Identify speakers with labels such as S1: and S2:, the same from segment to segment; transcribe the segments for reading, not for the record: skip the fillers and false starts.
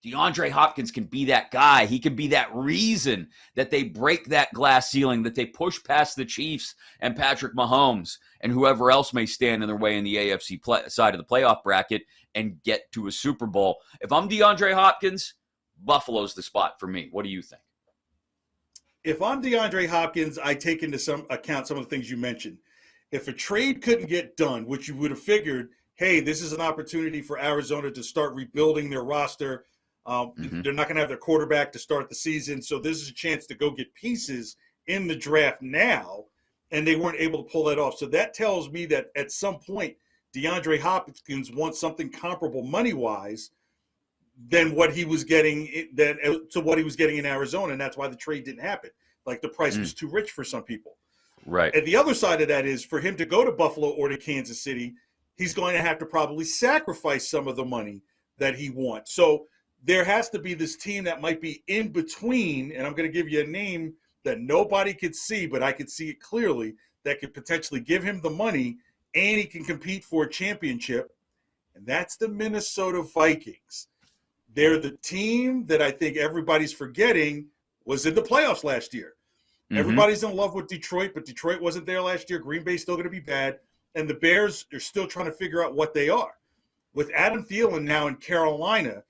S1: DeAndre Hopkins can be that guy. He can be that reason that they break that glass ceiling, that they push past the Chiefs and Patrick Mahomes and whoever else may stand in their way in the AFC side of the playoff bracket and get to a Super Bowl. If I'm DeAndre Hopkins, Buffalo's the spot for me. What do you think?
S2: If I'm DeAndre Hopkins, I take into some account some of the things you mentioned. If a trade couldn't get done, which you would have figured, hey, this is an opportunity for Arizona to start rebuilding their roster. They're not going to have their quarterback to start the season, so this is a chance to go get pieces in the draft now, and they weren't able to pull that off. So that tells me that at some point, DeAndre Hopkins wants something comparable money-wise than what he was getting to what he was getting in Arizona, and that's why the trade didn't happen. Like the price was too rich for some people.
S1: Right.
S2: And the other side of that is for him to go to Buffalo or to Kansas City, he's going to have to probably sacrifice some of the money that he wants. So there has to be this team that might be in between, and I'm going to give you a name that nobody could see, but I could see it clearly, that could potentially give him the money and he can compete for a championship, and that's the Minnesota Vikings. They're the team that I think everybody's forgetting was in the playoffs last year. Mm-hmm. Everybody's in love with Detroit, but Detroit wasn't there last year. Green Bay's still going to be bad, and the Bears are still trying to figure out what they are. With Adam Thielen now in Carolina,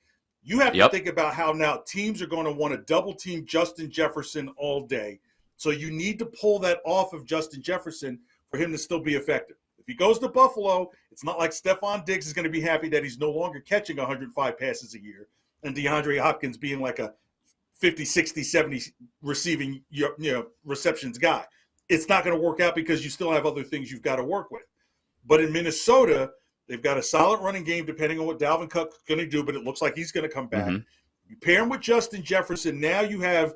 S2: you have to think about how now teams are going to want to double-team Justin Jefferson all day. So you need to pull that off of Justin Jefferson for him to still be effective. If he goes to Buffalo, it's not like Stephon Diggs is going to be happy that he's no longer catching 105 passes a year and DeAndre Hopkins being like a 50, 60, 70 receiving receptions guy. It's not going to work out because you still have other things you've got to work with. But in Minnesota, they've got a solid running game depending on what Dalvin Cook's going to do, but it looks like he's going to come back. Mm-hmm. You pair him with Justin Jefferson, now you have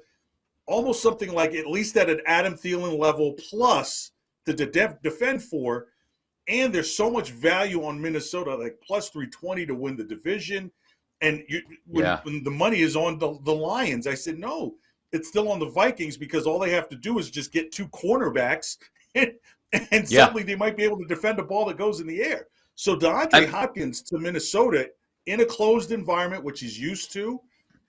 S2: almost something like at least at an Adam Thielen level plus to defend for, and there's so much value on Minnesota, like plus 320 to win the division. And when the money is on the Lions, I said, no, it's still on the Vikings because all they have to do is just get two cornerbacks, and suddenly they might be able to defend a ball that goes in the air. So DeAndre Hopkins to Minnesota in a closed environment, which he's used to,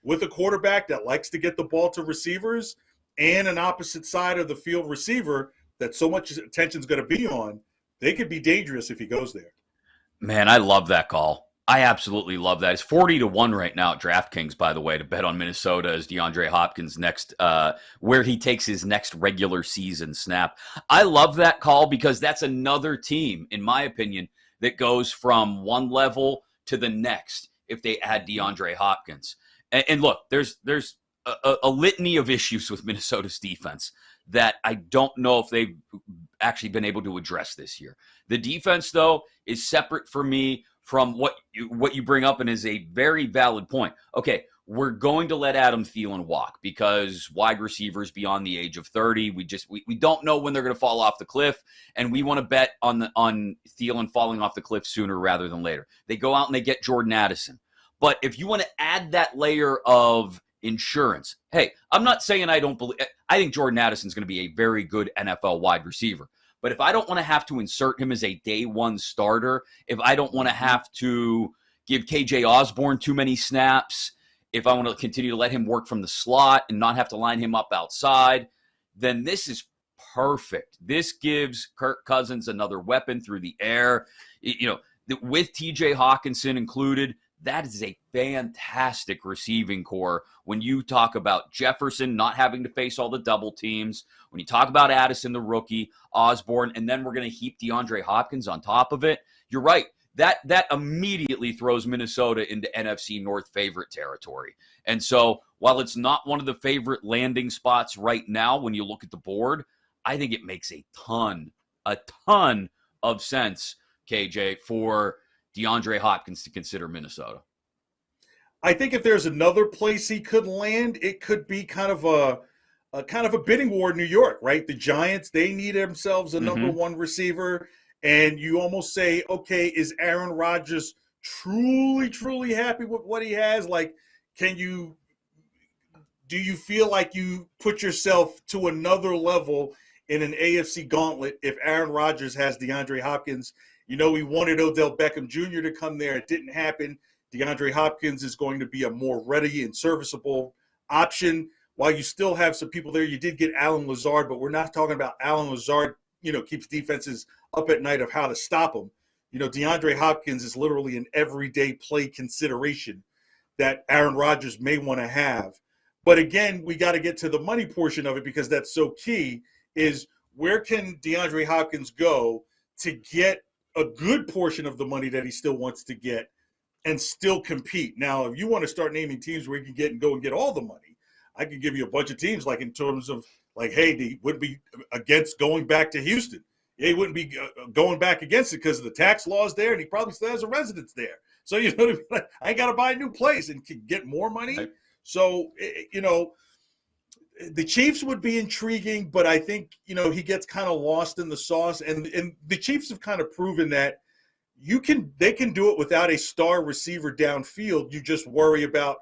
S2: with a quarterback that likes to get the ball to receivers and an opposite side of the field receiver that so much attention is going to be on, they could be dangerous if he goes there.
S1: Man, I love that call. I absolutely love that. It's 40-1 right now at DraftKings, by the way, to bet on Minnesota as DeAndre Hopkins next, where he takes his next regular season snap. I love that call because that's another team, in my opinion, that goes from one level to the next if they add DeAndre Hopkins. And look, there's a litany of issues with Minnesota's defense that I don't know if they've actually been able to address this year. The defense, though, is separate for me from what you bring up and is a very valid point. Okay, we're going to let Adam Thielen walk because wide receivers beyond the age of 30, we don't know when they're going to fall off the cliff, and we want to bet on Thielen falling off the cliff sooner rather than later. They go out and they get Jordan Addison. But if you want to add that layer of insurance, hey, I'm not saying I think Jordan Addison's going to be a very good NFL wide receiver. But if I don't want to have to insert him as a day one starter, if I don't want to have to give KJ Osborne too many snaps, if I want to continue to let him work from the slot and not have to line him up outside, then this is perfect. This gives Kirk Cousins another weapon through the air. With TJ Hawkinson included, that is a fantastic receiving core when you talk about Jefferson not having to face all the double teams, when you talk about Addison, the rookie, Osborne, and then we're going to heap DeAndre Hopkins on top of it. You're right. That immediately throws Minnesota into NFC North favorite territory. And so while it's not one of the favorite landing spots right now when you look at the board, I think it makes a ton of sense, KJ, for DeAndre Hopkins to consider Minnesota.
S2: I think if there's another place he could land, it could be kind of a bidding war in New York, right? The Giants, they need themselves a number one receiver, and you almost say, okay, is Aaron Rodgers truly happy with what he has? Like, do you feel like you put yourself to another level in an AFC gauntlet if Aaron Rodgers has DeAndre Hopkins? We wanted Odell Beckham Jr. to come there. It didn't happen. DeAndre Hopkins is going to be a more ready and serviceable option. While you still have some people there, you did get Allen Lazard, but we're not talking about Allen Lazard, keeps defenses up at night of how to stop them. DeAndre Hopkins is literally an everyday play consideration that Aaron Rodgers may want to have. But again, we got to get to the money portion of it because that's so key, is where can DeAndre Hopkins go to get a good portion of the money that he still wants to get and still compete. Now, if you want to start naming teams where he can go and get all the money, I could give you a bunch of teams like in terms of like, hey, he wouldn't be against going back to Houston. He wouldn't be going back against it because of the tax laws there, and he probably still has a residence there. So, I ain't got to buy a new place and can get more money. Right. So, the Chiefs would be intriguing, but I think, he gets kind of lost in the sauce. And the Chiefs have kind of proven that they can do it without a star receiver downfield. You just worry about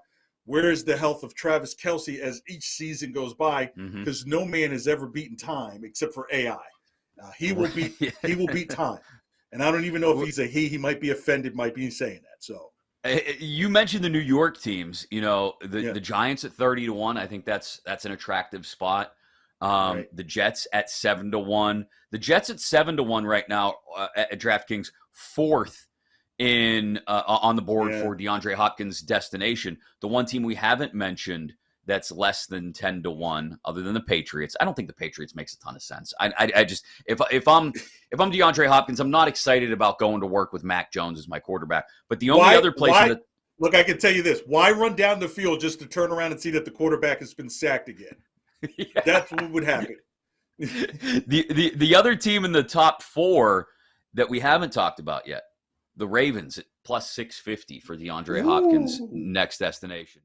S2: where is the health of Travis Kelce as each season goes by, because no man has ever beaten time except for AI. He will beat time. And I don't even know if he's a he. He might be offended, might be saying that. So
S1: you mentioned the New York teams. The Giants at 30-1. I think that's an attractive spot. Right. The Jets at 7-1. The Jets at 7-1 right now at DraftKings, fourth in on the board for DeAndre Hopkins' destination. The one team we haven't mentioned that's less than 10-1, other than the Patriots. I don't think the Patriots makes a ton of sense. I just if I'm DeAndre Hopkins, I'm not excited about going to work with Mac Jones as my quarterback. But the only other place that
S2: look, I can tell you this: why run down the field just to turn around and see that the quarterback has been sacked again? Yeah. That's what would happen.
S1: The other team in the top four that we haven't talked about yet, the Ravens at plus 650 for DeAndre Hopkins' next destination.